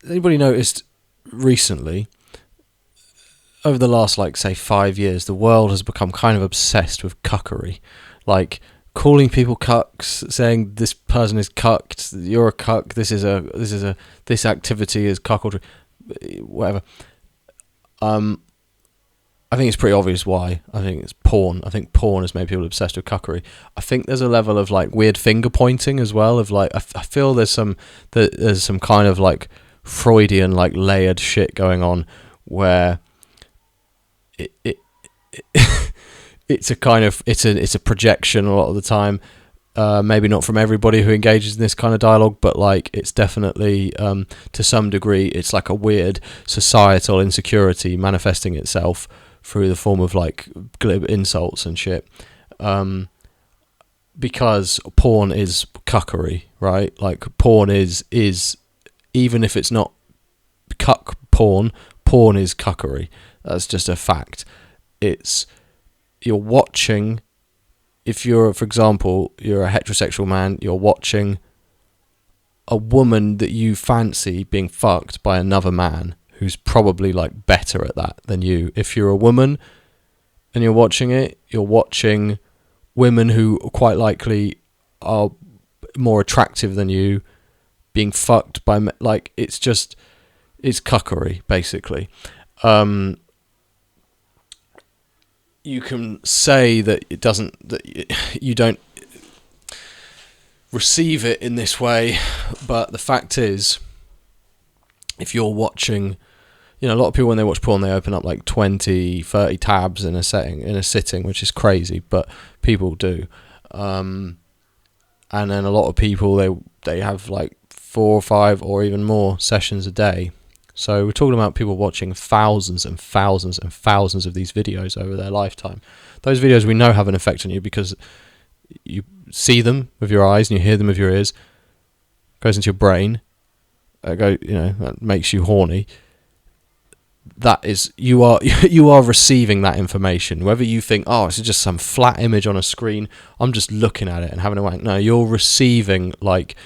anybody noticed recently, over the last, like, say, 5 years, the world has become kind of obsessed with cuckery. Like, calling people cucks, saying this person is cucked, you're a cuck, this activity is cuckoldry, whatever. I think it's pretty obvious why. I think it's porn. I think porn has made people obsessed with cuckery. I think there's a level of, like, weird finger pointing as well. Of, like, I feel there's some kind of, like, Freudian, like, layered shit going on where it it's a kind of it's a projection a lot of the time. Maybe not from everybody who engages in this kind of dialogue, but, like, it's definitely to some degree it's like a weird societal insecurity manifesting itself through the form of, like, glib insults and shit. Because porn is cuckery, right? Like, porn is even if it's not cuck porn is cuckery. That's just a fact. You're watching. If you're, for example, you're a heterosexual man, you're watching a woman that you fancy being fucked by another man who's probably, like, better at that than you. If you're a woman and you're watching it, you're watching women who quite likely are more attractive than you being fucked by, like, it's cuckery, basically. You can say that you don't receive it in this way, but the fact is, if you're watching, a lot of people, when they watch porn, they open up like 20, 30 tabs in a sitting, which is crazy, but people do. And then a lot of people, they have like 4 or 5 or even more sessions a day. So we're talking about people watching thousands and thousands and thousands of these videos over their lifetime. Those videos we know have an effect on you because you see them with your eyes and you hear them with your ears. It goes into your brain. That makes you horny. That is, you are receiving that information. Whether you think, oh, it's just some flat image on a screen, I'm just looking at it and having a wank. No, you're receiving, like,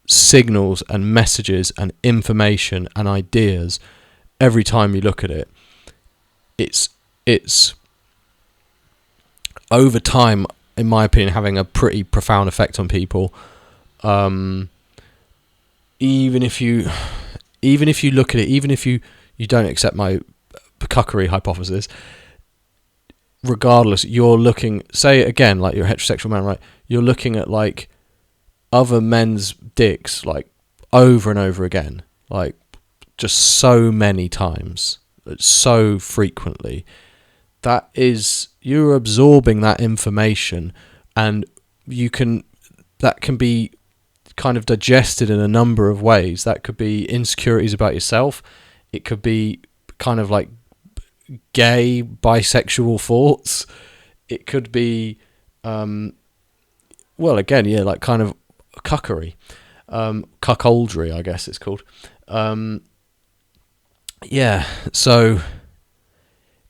signals and messages and information and ideas every time you look at it. It's over time, in my opinion, having a pretty profound effect on people. Even if you look at it, even if you don't accept my cuckery hypothesis, regardless, you're looking, say it again, like, you're a heterosexual man, right? You're looking at, like, other men's dicks, like, over and over again, like, just so many times, so frequently. That is, you're absorbing that information, and that can be kind of digested in a number of ways. That could be insecurities about yourself. It could be kind of like gay, bisexual thoughts. It could be, like, kind of cuckery, cuckoldry, I guess it's called. So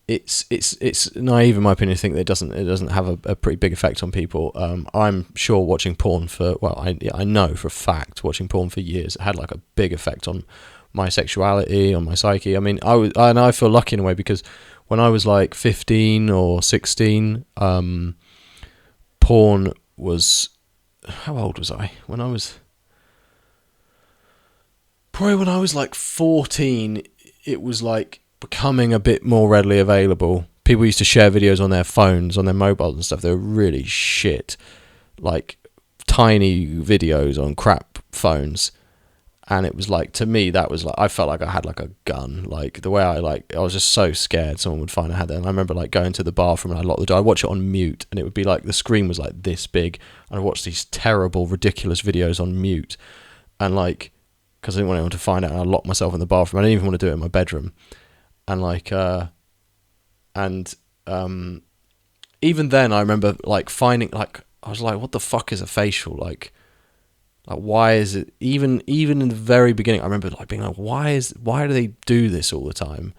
it's naive in my opinion to think that it doesn't have a pretty big effect on people. I'm sure watching porn I know for a fact watching porn for years had, like, a big effect on my sexuality, on my psyche. I mean, I feel lucky in a way because when I was like 15 or 16, porn was, how old was I? When I was like 14, it was, like, becoming a bit more readily available. People used to share videos on their phones, on their mobiles and stuff. They were really shit, like, tiny videos on crap phones. And it was like, to me, that was like, I felt like I had, like, a gun. Like, the way I was just so scared someone would find I had that. And I remember, like, going to the bathroom and I'd lock the door. I'd watch it on mute, and it would be like the screen was like this big, and I'd watch these terrible, ridiculous videos on mute, and, like, because I didn't want anyone to find out, and I'd lock myself in the bathroom. I didn't even want to do it in my bedroom. And, like, even then I remember, like, finding, like, I was like, what the fuck is a facial? Like, why is it, even in the very beginning, I remember, like, being like, why do they do this all the time?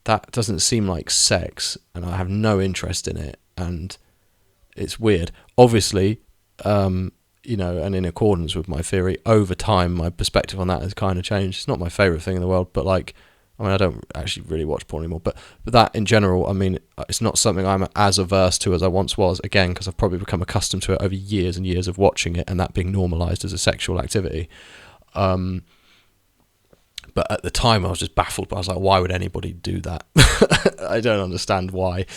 That doesn't seem like sex, and I have no interest in it, and it's weird. Obviously, and in accordance with my theory, over time, my perspective on that has kind of changed. It's not my favourite thing in the world, but like, I mean, I don't actually really watch porn anymore, but that in general, I mean, it's not something I'm as averse to as I once was, again, because I've probably become accustomed to it over years and years of watching it and that being normalised as a sexual activity. But at the time, I was just baffled. I was like, why would anybody do that? I don't understand why.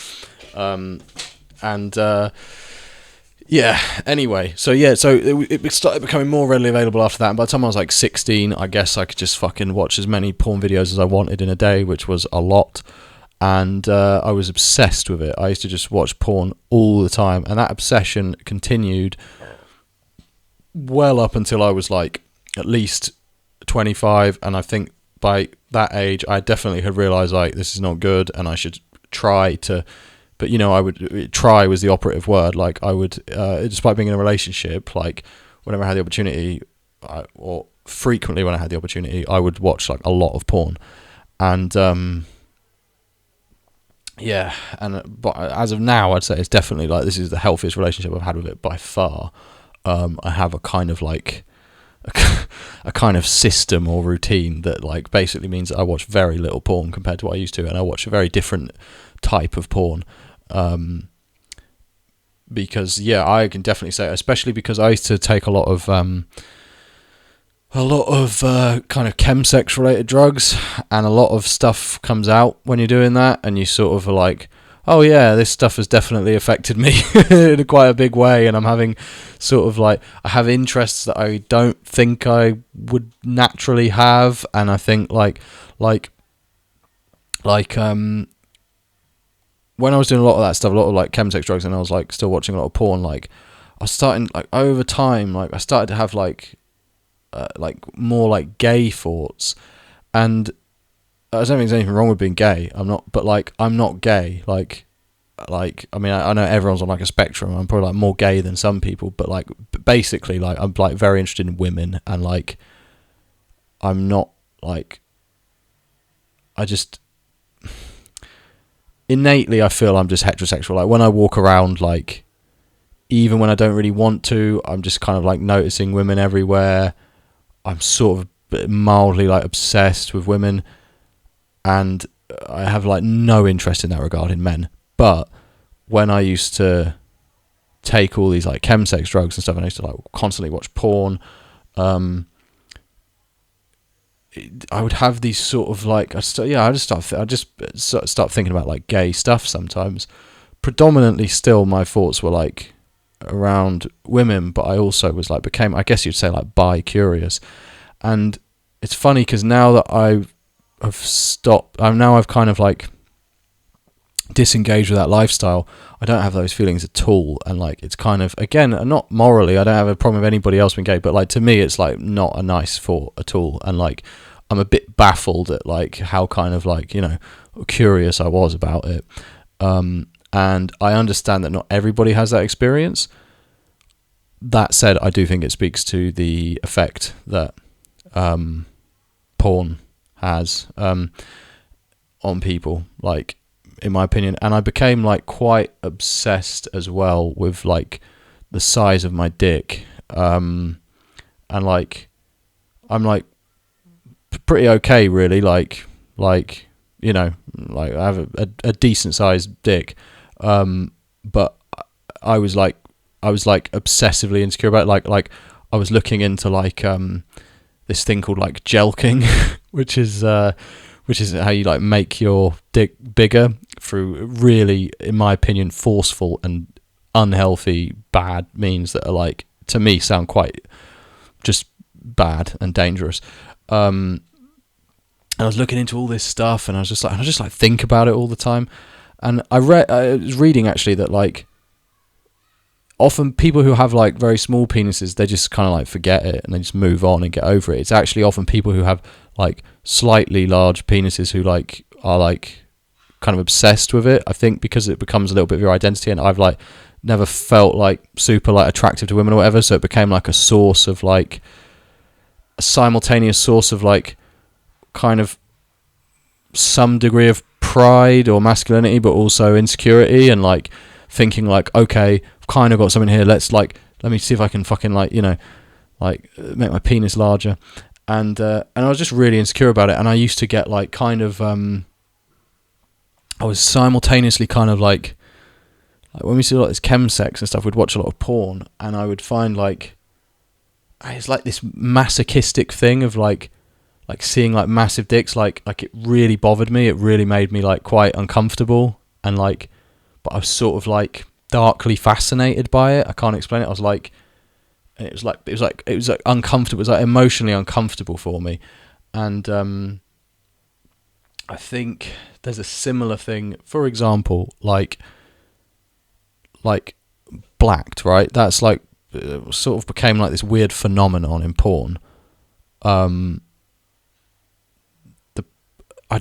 Anyway, so it started becoming more readily available after that. And by the time I was like 16, I guess I could just fucking watch as many porn videos as I wanted in a day, which was a lot. And I was obsessed with it. I used to just watch porn all the time. And that obsession continued well up until I was like at least 25. And I think by that age, I definitely had realised like this is not good and I should try to... But, try was the operative word. Like, I would, despite being in a relationship, like, whenever I had the opportunity, or frequently when I had the opportunity, I would watch, like, a lot of porn. And, but as of now, I'd say it's definitely, like, this is the healthiest relationship I've had with it by far. I have a kind of, like, a kind of system or routine that, like, basically means that I watch very little porn compared to what I used to, and I watch a very different type of porn. Because I can definitely say, especially because I used to take a lot of kind of chemsex related drugs, and a lot of stuff comes out when you're doing that, and you sort of are like, oh yeah, this stuff has definitely affected me in quite a big way, and I'm having sort of like, I have interests that I don't think I would naturally have, and I think like when I was doing a lot of that stuff, a lot of like chemsex drugs, and I was like still watching a lot of porn, like I was starting, like over time, like I started to have like more like gay thoughts, and I don't think there's anything wrong with being gay. I'm not, but like I'm not gay. Like I mean, I know everyone's on like a spectrum. I'm probably like more gay than some people, but like basically, like I'm like very interested in women, and like I'm not like, I just innately I feel I'm just heterosexual. Like when I walk around, like even when I don't really want to, I'm just kind of like noticing women everywhere. I'm sort of mildly like obsessed with women, and I have like no interest in that regard in men. But when I used to take all these like chemsex drugs and stuff, and I used to like constantly watch porn, I would have these sort of like, I just start thinking about like gay stuff sometimes. Predominantly still my thoughts were like around women, but I also was like, I guess you'd say like bi-curious. And it's funny because now that I've kind of like disengaged with that lifestyle, I don't have those feelings at all. And like, it's kind of, again, not morally, I don't have a problem with anybody else being gay, but like to me it's like not a nice thought at all. And like I'm a bit baffled at like how kind of like, curious I was about it. And I understand that not everybody has that experience. That said, I do think it speaks to the effect that porn has on people, like, in my opinion. And I became like quite obsessed as well with like the size of my dick, and like I'm like pretty okay really, like I have a decent sized dick, but I was like obsessively insecure about it. Like I was looking into like this thing called like jelking, which is how you like make your dick bigger through really, in my opinion, forceful and unhealthy bad means that are like, to me, sound quite just bad and dangerous. And I was looking into all this stuff, and I just like think about it all the time. And I was reading actually that like often people who have like very small penises, they just kind of like forget it and they just move on and get over it. It's actually often people who have like slightly large penises who like are like kind of obsessed with it, I think, because it becomes a little bit of your identity. And I've like never felt like super like attractive to women or whatever, so it became like a source of like a simultaneous source of like kind of some degree of pride or masculinity, but also insecurity, and like thinking like, okay, I've kind of got something here, let's like let me see if I can fucking like, like make my penis larger. And I was just really insecure about it. And I used to get like kind of, I was simultaneously kind of like when we see a lot of this chemsex and stuff, we'd watch a lot of porn, and I would find like, it's like this masochistic thing of like seeing like massive dicks, like it really bothered me. It really made me like quite uncomfortable, and like, but I was sort of like darkly fascinated by it. I can't explain it. I was like, it was like uncomfortable. It was like emotionally uncomfortable for me. And I think there's a similar thing, for example, like blacked, right? That's like sort of became like this weird phenomenon in porn. I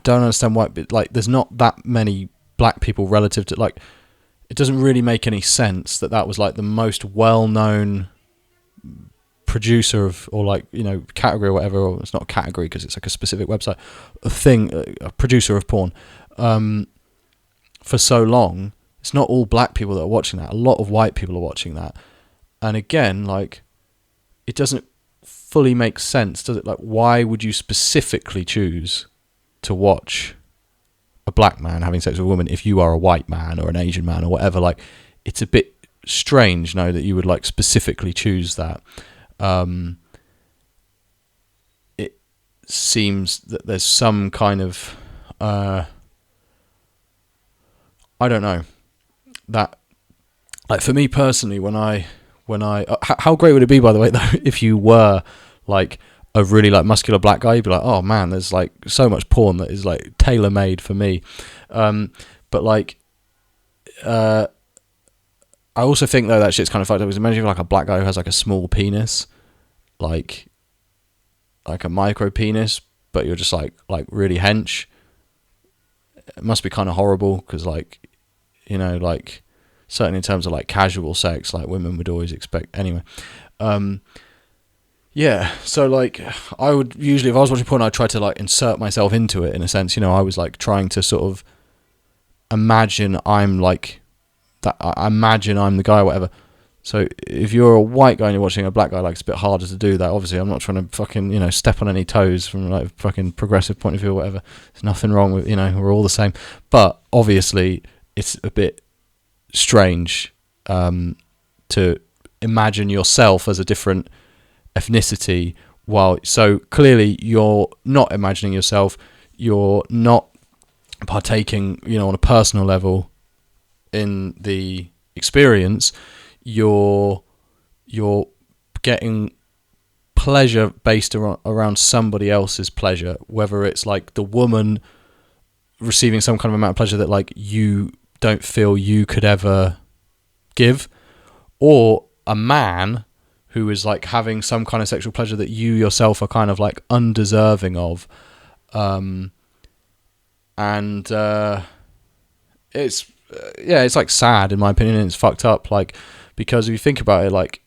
don't understand why, but like there's not that many black people relative to, like, it doesn't really make any sense that was like the most well-known producer of, or like, category or whatever, or it's not a category because it's like a specific website, a producer of porn, for so long. It's not all black people that are watching that. A lot of white people are watching that. And again, like, it doesn't fully make sense, does it? Like, why would you specifically choose to watch a black man having sex with a woman if you are a white man or an Asian man or whatever? Like, it's a bit strange, that you would like specifically choose that. It seems that there's some kind of I don't know, that, like, for me personally, when I how great would it be, by the way, though, if you were like a really like muscular black guy? You'd be like, oh man, there's like so much porn that is like tailor made for me. But like, I also think though that shit's kind of fucked up, because imagine if like a black guy who has like a small penis, like a micro penis, but you're just like really hench. It must be kind of horrible, because like, like, certainly in terms of like casual sex, like women would always expect anyway. Yeah, so like, I would usually, if I was watching porn, I'd try to like insert myself into it in a sense. I was like trying to sort of imagine I'm like that. I imagine I'm the guy or whatever. So if you're a white guy and you're watching a black guy, like, it's a bit harder to do that. Obviously, I'm not trying to fucking, step on any toes from like a fucking progressive point of view or whatever. There's nothing wrong with, we're all the same. But obviously, it's a bit strange to imagine yourself as a different ethnicity, so clearly you're not imagining yourself, you're not partaking, on a personal level in the experience. You're getting pleasure based around somebody else's pleasure, whether it's like the woman receiving some kind of amount of pleasure that like you don't feel you could ever give, or a man who is like having some kind of sexual pleasure that you yourself are kind of like undeserving of. It's like sad in my opinion, and it's fucked up, like, because if you think about it, like,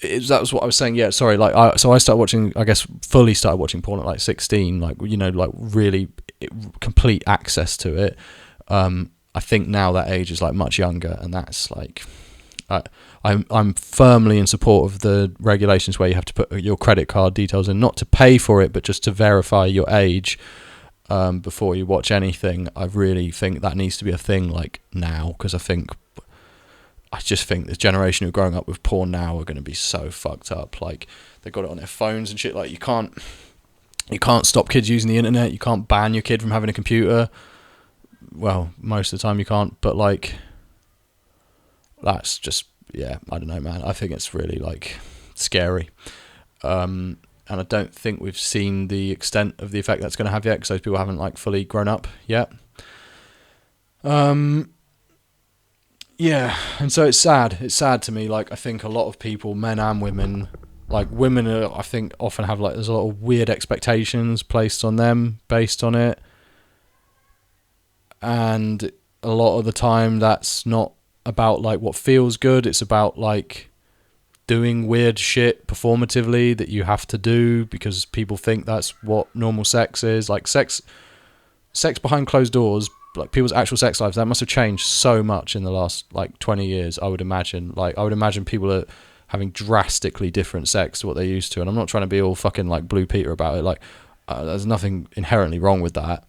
that was what I was saying. Yeah, sorry. Like, I started watching, I guess, fully started watching porn at like 16, like, like really complete access to it. I think now that age is like much younger, and that's like, I'm firmly in support of the regulations where you have to put your credit card details in, not to pay for it, but just to verify your age before you watch anything. I really think that needs to be a thing, like, now, because I just think this generation who are growing up with porn now are going to be so fucked up. Like, they've got it on their phones and shit. Like, you can't stop kids using the internet. You can't ban your kid from having a computer. Well, most of the time you can't, but like, that's just, yeah, I don't know, man. I think it's really like scary. And I don't think we've seen the extent of the effect that's going to have yet, because those people haven't like fully grown up yet. Yeah, and so it's sad. It's sad to me. Like, I think a lot of people, men and women, like women are, I think, often have like, there's a lot of weird expectations placed on them based on it. And a lot of the time that's not about like what feels good. It's about like doing weird shit performatively that you have to do because people think that's what normal sex is. Like, sex behind closed doors like people's actual sex lives, that must have changed so much in the last like 20 years. I would imagine people are having drastically different sex to what they used to, and I'm not trying to be all fucking like Blue Peter about it. Like there's nothing inherently wrong with that.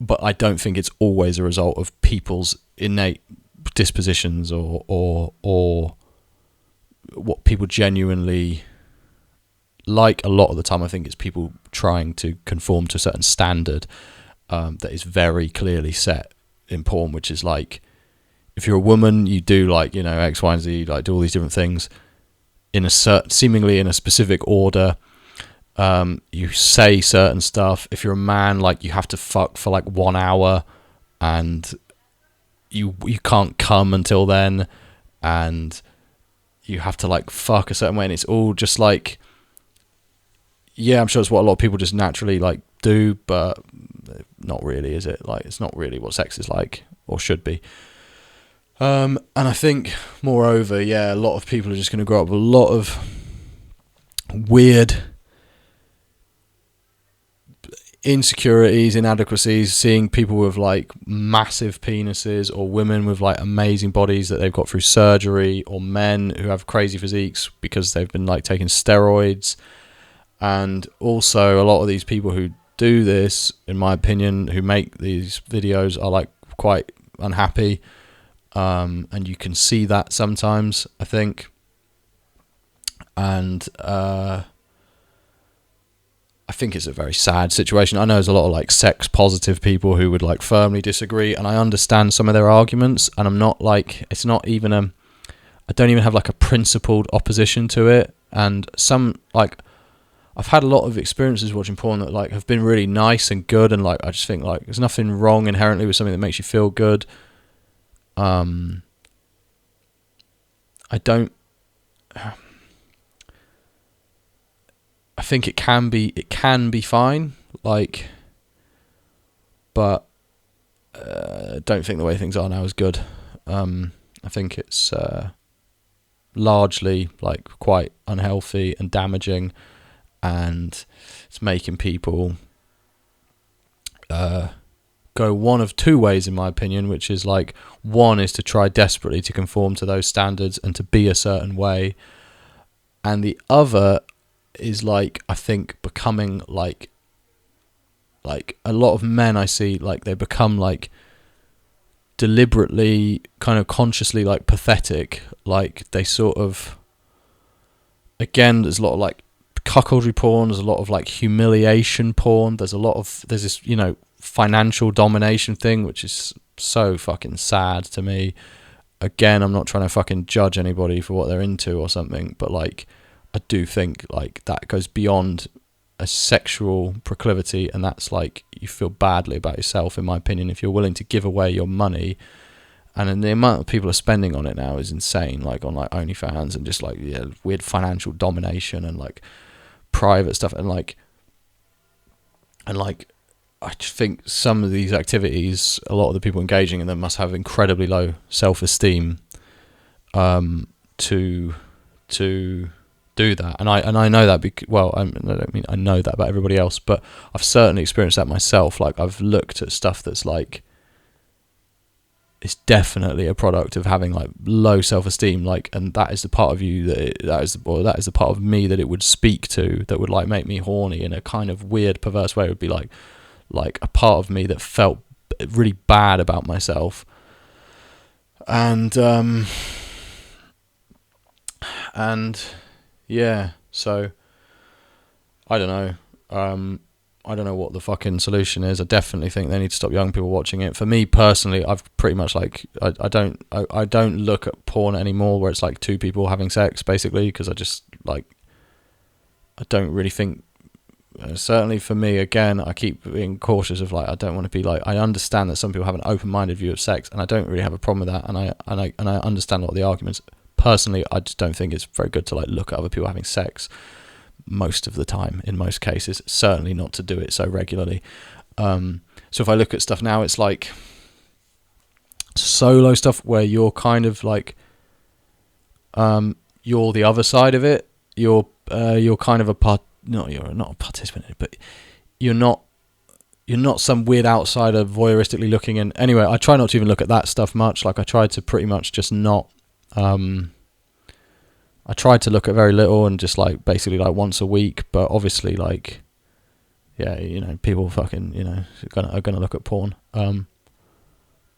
But I don't think it's always a result of people's innate dispositions or what people genuinely like. A lot of the time I think it's people trying to conform to a certain standard that is very clearly set in porn, which is like, if you're a woman, you do like, you know, X, Y, and Z, like do all these different things in a seemingly in a specific order. You say certain stuff. If you're a man, like you have to fuck for like 1 hour, and you can't come until then, and you have to like fuck a certain way, and it's all just like, yeah, I'm sure it's what a lot of people just naturally like do, but not really, is it? Like, it's not really what sex is like or should be. And I think, moreover, yeah, a lot of people are just going to grow up with a lot of weird insecurities, inadequacies, seeing people with like massive penises, or women with like amazing bodies that they've got through surgery, or men who have crazy physiques because they've been like taking steroids. And also a lot of these people who do this, in my opinion, who make these videos, are like quite unhappy, and you can see that sometimes, I think. And I think it's a very sad situation. I know there's a lot of like sex positive people who would like firmly disagree, and I understand some of their arguments, and I'm not like, it's not even I don't even have like a principled opposition to it. And some, like, I've had a lot of experiences watching porn that like have been really nice and good, and like I just think like there's nothing wrong inherently with something that makes you feel good. I think it can be fine, like, but I don't think the way things are now is good. I think it's largely like quite unhealthy and damaging, and it's making people go one of two ways, in my opinion, which is like, one is to try desperately to conform to those standards and to be a certain way, and the other is like, I think, becoming like a lot of men I see, like they become like deliberately, kind of consciously like pathetic, like they sort of, again, there's a lot of like cuckoldry porn, there's a lot of like humiliation porn, there's this, you know, financial domination thing, which is so fucking sad to me. Again, I'm not trying to fucking judge anybody for what they're into or something, but like I do think like that goes beyond a sexual proclivity, and that's like, you feel badly about yourself, in my opinion, if you're willing to give away your money. And then the amount of people are spending on it now is insane, like on like OnlyFans and just like, yeah, weird financial domination and like private stuff, and like I just think some of these activities, a lot of the people engaging in them must have incredibly low self-esteem to do that. And I know that I don't mean I know that about everybody else, but I've certainly experienced that myself. Like, I've looked at stuff that's like, it's definitely a product of having like low self-esteem, like, and that is the part of you that is the part of me that it would speak to, that would like make me horny in a kind of weird, perverse way. It would be like a part of me that felt really bad about myself, and yeah, so I don't know. I don't know what the fucking solution is. I definitely think they need to stop young people watching it. For me personally, I've pretty much like, I don't look at porn anymore where it's like two people having sex, basically, because I just like, I don't really think, certainly for me, again, I keep being cautious of like, I don't want to be like, I understand that some people have an open-minded view of sex, and I don't really have a problem with that, and I understand a lot of the arguments. Personally, I just don't think it's very good to like look at other people having sex most of the time, in most cases, certainly not to do it so regularly. So if I look at stuff now, it's like solo stuff where you're kind of like, you're the other side of it. You're kind of you're not a participant, but you're not you're not some weird outsider voyeuristically looking in. Anyway, I try not to even look at that stuff much. Like, I try to pretty much just not. I tried to look at very little and just like basically like once a week, but obviously like, yeah, you know, people fucking, you know, are gonna look at porn.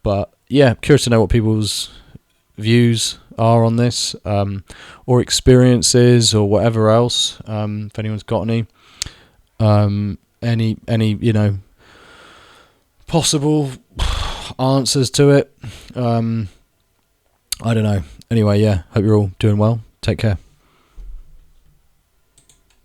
But yeah, curious to know what people's views are on this, or experiences or whatever else. If anyone's got any you know, possible answers to it. I don't know. Anyway, yeah, hope you're all doing well. Take care.